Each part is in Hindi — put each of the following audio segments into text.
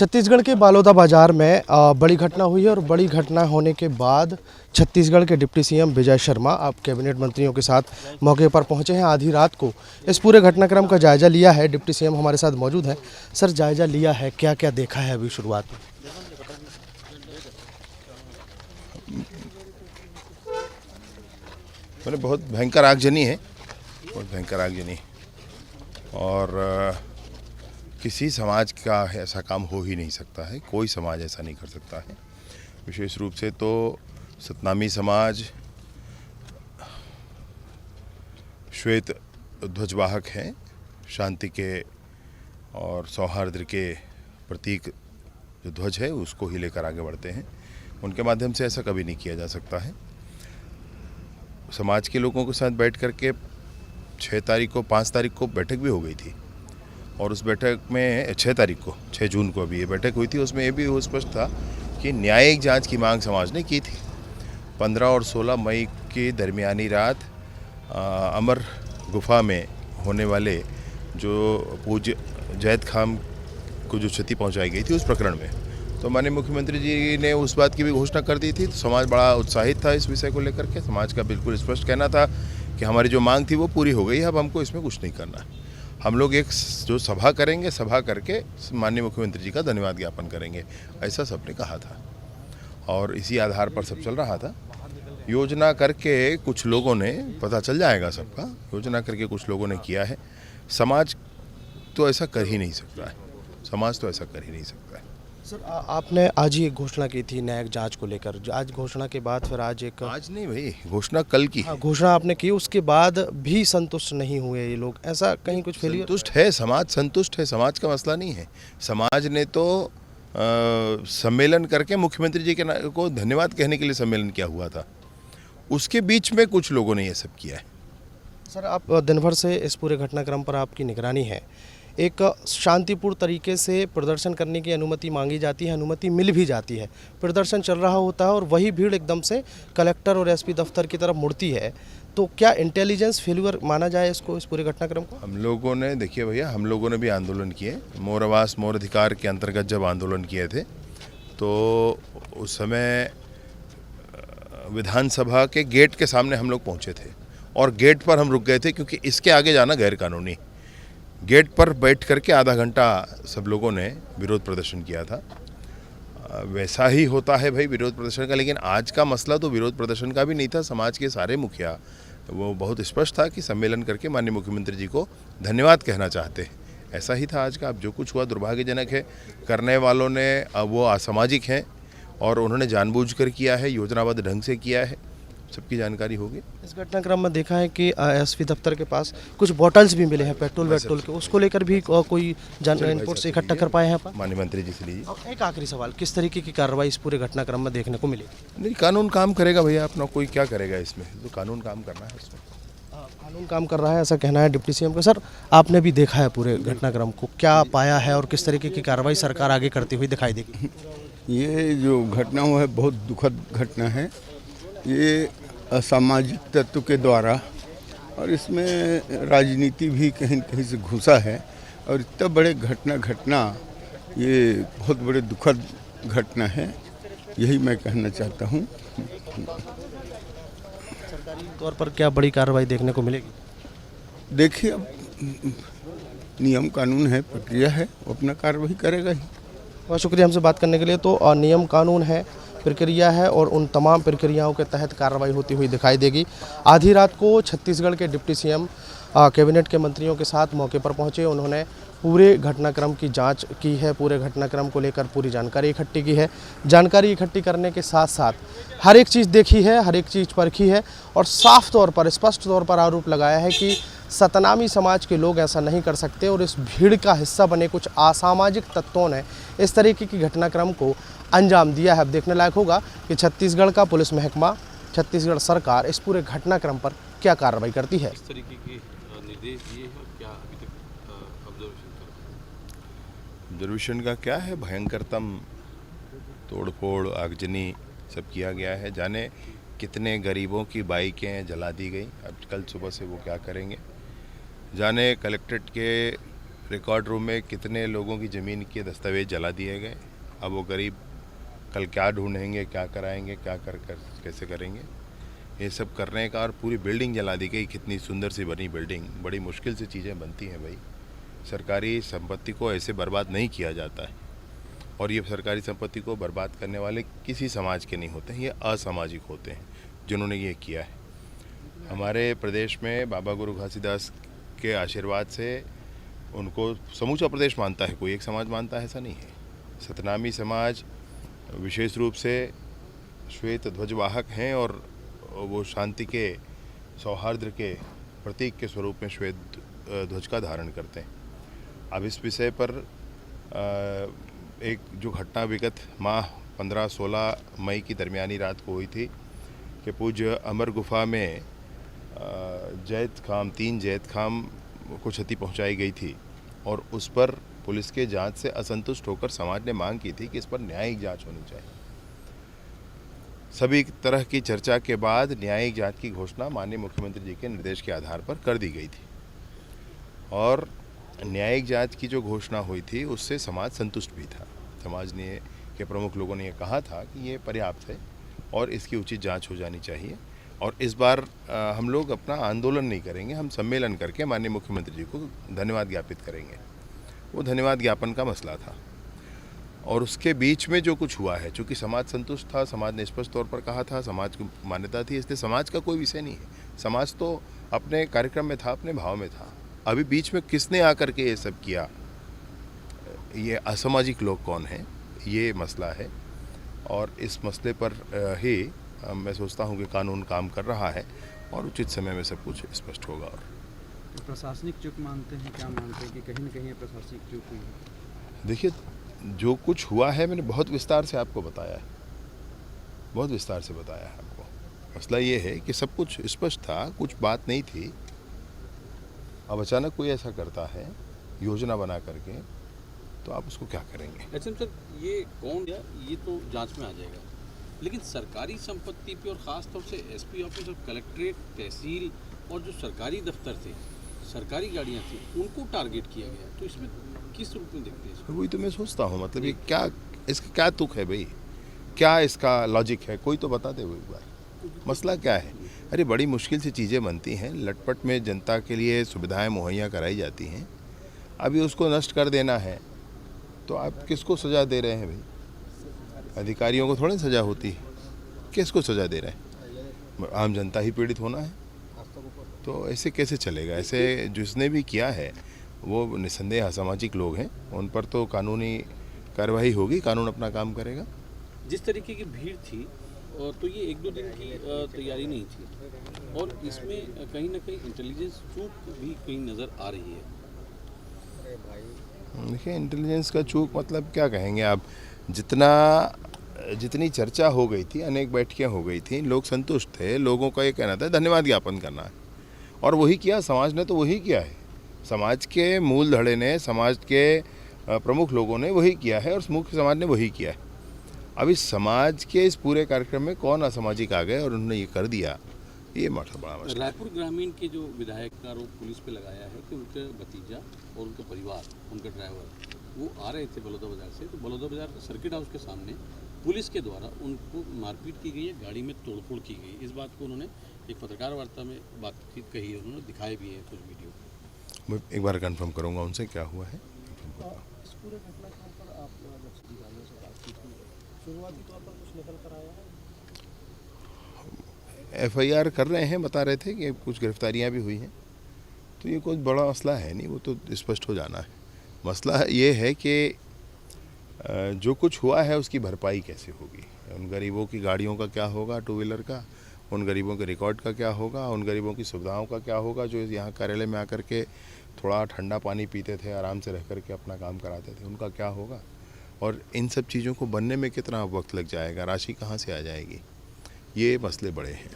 छत्तीसगढ़ के बालोदा बाजार में बड़ी घटना हुई है और बड़ी घटना होने के बाद छत्तीसगढ़ के डिप्टी सीएम विजय शर्मा अब कैबिनेट मंत्रियों के साथ मौके पर पहुंचे हैं। आधी रात को इस पूरे घटनाक्रम का जायजा लिया है। डिप्टी सीएम हमारे साथ मौजूद हैं। सर, जायजा लिया है, क्या क्या देखा है अभी शुरुआत में? मैंने बहुत भयंकर आगजनी है, बहुत भयंकर आगजनी और किसी समाज का ऐसा काम हो ही नहीं सकता है। कोई समाज ऐसा नहीं कर सकता है। विशेष रूप से तो सतनामी समाज श्वेत ध्वजवाहक हैं, शांति के और सौहार्द के प्रतीक जो ध्वज है उसको ही लेकर आगे बढ़ते हैं। उनके माध्यम से ऐसा कभी नहीं किया जा सकता है। समाज के लोगों के साथ बैठ कर के 5 तारीख को बैठक भी हो गई थी और उस बैठक में 6 जून को अभी ये बैठक हुई थी। उसमें ये भी स्पष्ट था कि न्यायिक जांच की मांग समाज ने की थी। 15 और 16 मई की दरमियानी रात अमर गुफा में होने वाले जो पूज्य जैद खान को जो क्षति पहुंचाई गई थी उस प्रकरण में तो माननीय मुख्यमंत्री जी ने उस बात की भी घोषणा कर दी थी। तो समाज बड़ा उत्साहित था इस विषय को लेकर के। समाज का बिल्कुल स्पष्ट कहना था कि हमारी जो मांग थी वो पूरी हो गई है, अब हमको इसमें कुछ नहीं करना। हम लोग एक जो सभा करेंगे, सभा करके माननीय मुख्यमंत्री जी का धन्यवाद ज्ञापन करेंगे, ऐसा सबने कहा था और इसी आधार पर सब चल रहा था। योजना करके कुछ लोगों ने, पता चल जाएगा सबका, योजना करके कुछ लोगों ने किया है। समाज तो ऐसा कर ही नहीं सकता है, समाज तो ऐसा कर ही नहीं सकता है। सर, आपने आज ही एक घोषणा की थी न्यायिक जांच को लेकर। आज घोषणा के बाद फिर आज नहीं भाई, घोषणा कल की। घोषणा आपने की, उसके बाद भी संतुष्ट नहीं हुए ये लोग, ऐसा कहीं कुछ फेलियर? संतुष्ट है समाज, संतुष्ट है, समाज का मसला नहीं है। समाज ने तो सम्मेलन करके मुख्यमंत्री जी के को धन्यवाद कहने के लिए सम्मेलन किया हुआ था, उसके बीच में कुछ लोगों ने ये सब किया है। सर, आप दिन भर से इस पूरे घटनाक्रम पर आपकी निगरानी है। एक शांतिपूर्ण तरीके से प्रदर्शन करने की अनुमति मांगी जाती है, अनुमति मिल भी जाती है, प्रदर्शन चल रहा होता है और वही भीड़ एकदम से कलेक्टर और एसपी दफ्तर की तरफ मुड़ती है। तो क्या इंटेलिजेंस फेल्यूर माना जाए इसको, इस पूरे घटनाक्रम को? हम लोगों ने, देखिए भैया, हम लोगों ने भी आंदोलन किए। मोर आवास मोर अधिकार के अंतर्गत जब आंदोलन किए थे तो उस समय विधानसभा के गेट के सामने हम लोग पहुँचे थे और गेट पर हम रुक गए थे क्योंकि इसके आगे जाना गैर कानूनी। गेट पर बैठ करके आधा घंटा सब लोगों ने विरोध प्रदर्शन किया था। वैसा ही होता है भाई विरोध प्रदर्शन का, लेकिन आज का मसला तो विरोध प्रदर्शन का भी नहीं था। समाज के सारे मुखिया वो बहुत स्पष्ट था कि सम्मेलन करके माननीय मुख्यमंत्री जी को धन्यवाद कहना चाहते हैं, ऐसा ही था आज का। अब जो कुछ हुआ दुर्भाग्यजनक है, करने वालों ने वो असामाजिक हैं और उन्होंने जानबूझकर किया है, योजनाबद्ध ढंग से किया है, सबकी जानकारी होगी। इस घटनाक्रम में देखा है कि एसपी दफ्तर के पास कुछ बॉटल्स भी मिले हैं पेट्रोल के, उसको लेकर भी कोई इनपुट से इकट्ठा कर पाए हैं आप? माननीय मंत्री जी से लीजिए। एक आखिरी सवाल, किस तरीके की कार्रवाई इस पूरे घटनाक्रम में देखने को मिली? नहीं, कानून काम करेगा भैया, अपना कोई क्या करेगा इसमें, तो कानून काम करना है इसमें। कानून काम कर रहा है, ऐसा कहना है डिप्टी सीएम का। सर, आपने भी देखा है पूरे घटनाक्रम को, क्या पाया है और किस तरीके की कार्रवाई सरकार आगे करती हुई दिखाई देगी? ये जो घटना हुआ है बहुत दुखद घटना है। ये असामाजिक तत्व के द्वारा, और इसमें राजनीति भी कहीं न कहीं से घुसा है और इतना बड़े घटना ये बहुत बड़े दुखद घटना है, यही मैं कहना चाहता हूँ। सरकारी तौर पर क्या बड़ी कार्रवाई देखने को मिलेगी? देखिए, अब नियम कानून है, प्रक्रिया है, वो अपना कार्रवाई करेगा ही। बहुत शुक्रिया हमसे बात करने के लिए। तो नियम कानून है, प्रक्रिया है और उन तमाम प्रक्रियाओं के तहत कार्रवाई होती हुई दिखाई देगी। आधी रात को छत्तीसगढ़ के डिप्टी सीएम कैबिनेट के मंत्रियों के साथ मौके पर पहुंचे। उन्होंने पूरे घटनाक्रम की जांच की है, पूरे घटनाक्रम को लेकर पूरी जानकारी इकट्ठी की है। जानकारी इकट्ठी करने के साथ साथ हर एक चीज़ देखी है, हर एक चीज़ परखी है और साफ तौर पर, स्पष्ट तौर पर आरोप लगाया है कि सतनामी समाज के लोग ऐसा नहीं कर सकते और इस भीड़ का हिस्सा बने कुछ असामाजिक तत्वों ने इस तरीके की घटनाक्रम को अंजाम दिया है। अब देखने लायक होगा कि छत्तीसगढ़ का पुलिस महकमा, छत्तीसगढ़ सरकार इस पूरे घटनाक्रम पर क्या कार्रवाई करती है। इस तरीके के निर्देश दिए हैं, क्या अभी तक ऑब्जर्वेशन का क्या है, भयंकरतम तोड़फोड़, आगजनी सब किया गया है। जाने कितने गरीबों की बाइकें जला दी गई, अब कल सुबह से वो क्या करेंगे। जाने कलेक्ट्रेट के रिकॉर्ड रूम में कितने लोगों की ज़मीन के दस्तावेज जला दिए गए। अब वो गरीब कल क्या ढूंढेंगे, क्या कराएंगे, क्या कर कैसे करेंगे, ये सब करने का। और पूरी बिल्डिंग जला दी गई, कितनी सुंदर सी बनी बिल्डिंग। बड़ी मुश्किल से चीज़ें बनती हैं भाई। सरकारी संपत्ति को ऐसे बर्बाद नहीं किया जाता है। और ये सरकारी संपत्ति को बर्बाद करने वाले किसी समाज के नहीं होते हैं, ये असामाजिक होते हैं जिन्होंने ये किया है। हमारे प्रदेश में बाबा गुरु घासीदास के आशीर्वाद से उनको समूचा प्रदेश मानता है, कोई एक समाज मानता है ऐसा नहीं है। सतनामी समाज विशेष रूप से श्वेत ध्वजवाहक हैं और वो शांति के, सौहार्द के प्रतीक के स्वरूप में श्वेत ध्वज का धारण करते हैं। अब इस विषय पर एक जो घटना विगत माह 15-16 मई की दरमियानी रात को हुई थी कि पूज्य अमर गुफा में तीन जैत खाम को क्षति पहुंचाई गई थी और उस पर पुलिस के जांच से असंतुष्ट होकर समाज ने मांग की थी कि इस पर न्यायिक जांच होनी चाहिए। सभी तरह की चर्चा के बाद न्यायिक जांच की घोषणा माननीय मुख्यमंत्री जी के निर्देश के आधार पर कर दी गई थी और न्यायिक जांच की जो घोषणा हुई थी उससे समाज संतुष्ट भी था। समाज ने के प्रमुख लोगों ने ये कहा था कि ये पर्याप्त है और इसकी उचित जांच हो जानी चाहिए। और इस बार हम लोग अपना आंदोलन नहीं करेंगे, हम सम्मेलन करके माननीय मुख्यमंत्री जी को धन्यवाद ज्ञापित करेंगे। वो धन्यवाद ज्ञापन का मसला था और उसके बीच में जो कुछ हुआ है, चूँकि समाज संतुष्ट था, समाज ने स्पष्ट तौर पर कहा था, समाज की मान्यता थी, इसलिए समाज का कोई विषय नहीं है। समाज तो अपने कार्यक्रम में था, अपने भाव में था। अभी बीच में किसने आकर के ये सब किया, ये असामाजिक लोग कौन हैं, ये मसला है। और इस मसले पर ही मैं सोचता हूँ कि कानून काम कर रहा है और उचित समय में सब कुछ स्पष्ट होगा। और तो प्रशासनिक चूक मानते हैं, क्या मानते हैं कि कहीं न कहीं प्रशासनिक चूक हुई है? देखिए, जो कुछ हुआ है मैंने बहुत विस्तार से आपको बताया है, बहुत विस्तार से बताया है आपको। मसला ये है कि सब कुछ स्पष्ट था, कुछ बात नहीं थी। अब अचानक कोई ऐसा करता है योजना बना करके, तो आप उसको क्या करेंगे? एचएम सर, ये कौन या ये तो जांच में आ जाएगा, लेकिन सरकारी संपत्ति पे और ख़ास तौर से एसपी ऑफिस और कलेक्ट्रेट, तहसील और जो सरकारी दफ्तर थे, सरकारी गाड़ियाँ थी, उनको टारगेट किया गया। तो इसमें किस रूप में देखते हैं इसको? वही तो मैं सोचता हूँ, मतलब ये क्या, इसका क्या तुक है भाई, क्या इसका लॉजिक है, कोई तो बता दे। वो एक बार मसला क्या है? अरे बड़ी मुश्किल से चीज़ें बनती हैं, लटपट में जनता के लिए सुविधाएं मुहैया कराई जाती हैं, अभी उसको नष्ट कर देना है तो आप किसको सज़ा दे रहे हैं भाई? अधिकारियों को थोड़ी सज़ा होती है, किसको सज़ा दे रहे हैं? आम जनता ही पीड़ित होना है। तो ऐसे कैसे चलेगा? ऐसे जिसने भी किया है वो निस्संदेह असामाजिक लोग हैं, उन पर तो कानूनी कार्रवाई होगी, कानून अपना काम करेगा। जिस तरीके की भीड़ थी तो ये 1-2 दिन की तैयारी नहीं थी और इसमें कहीं ना कहीं इंटेलिजेंस चूक भी कहीं नज़र आ रही है। देखिए, इंटेलिजेंस का चूक मतलब क्या कहेंगे आप? जितनी चर्चा हो गई थी, अनेक बैठकें हो गई थी, लोग संतुष्ट थे, लोगों का ये कहना था धन्यवाद ज्ञापन करना है और वही किया समाज ने, तो वही किया है। समाज के मूल धड़े ने, समाज के प्रमुख लोगों ने वही किया है और मुख्य समाज ने वही किया है। अब इस समाज के इस पूरे कार्यक्रम में कौन असामाजिक आ गए और उन्होंने ये कर दिया, ये बड़ा मसला। रायपुर ग्रामीण के जो विधायक का आरोप पुलिस पे लगाया है कि उनका भतीजा और उनका परिवार, उनका ड्राइवर, वो आ रहे थे बलौदा बाजार से, तो बलौदा बाजार सर्किट हाउस के सामने पुलिस के द्वारा उनको मारपीट की गई है, गाड़ी में तोड़फोड़ की गई। इस बात को उन्होंने एक पत्रकार वार्ता में बातचीत कही है, उन्होंने दिखाए भी हैं कुछ वीडियो। मैं एक बार कंफर्म करूंगा उनसे क्या हुआ है। इस पूरे घटनाक्रम पर आप जब अधिकारियों से बातचीत की, शुरुआती तौर पर कुछ निकल कर आया है? FIR कर रहे हैं, बता रहे थे कि कुछ गिरफ्तारियां भी हुई हैं, तो ये कोई बड़ा मसला है नहीं, वो तो स्पष्ट हो जाना है। मसला ये है कि जो कुछ हुआ है उसकी भरपाई कैसे होगी, उन गरीबों की गाड़ियों का क्या होगा, 2 व्हीलर का, उन गरीबों के रिकॉर्ड का क्या होगा, उन गरीबों की सुविधाओं का क्या होगा जो यहाँ कार्यालय में आकर के थोड़ा ठंडा पानी पीते थे, आराम से रह कर के अपना काम कराते थे, उनका क्या होगा। और इन सब चीज़ों को बनने में कितना वक्त लग जाएगा, राशि कहाँ से आ जाएगी, ये मसले बड़े हैं।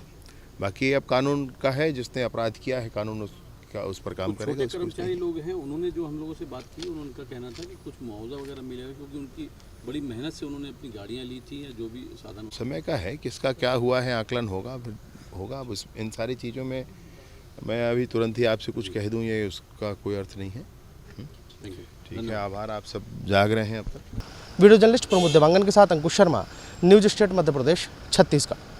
बाकी अब कानून का है, जिसने अपराध किया है कानून उस पर काम करेगा। कर्मचारी लोग हैं, उन्होंने जो हम लोगों से बात की, उनका कहना था कि कुछ मुआवजा वगैरह मिलेगा क्योंकि उनकी बड़ी मेहनत से उन्होंने अपनी गाड़ियाँ ली थी या जो भी साधन। समय का है, किसका क्या हुआ है आकलन होगा, फिर होगा। अब इन सारी चीज़ों में मैं अभी तुरंत ही आपसे कुछ कह दूँ, ये उसका कोई अर्थ नहीं है। Thank you. ठीक है, आभार, आप सब जाग रहे हैं अब तक। वीडियो जर्नलिस्ट प्रमोद देवांगन के साथ अंकुश शर्मा, न्यूज स्टेट मध्य प्रदेश, छत्तीसगढ़।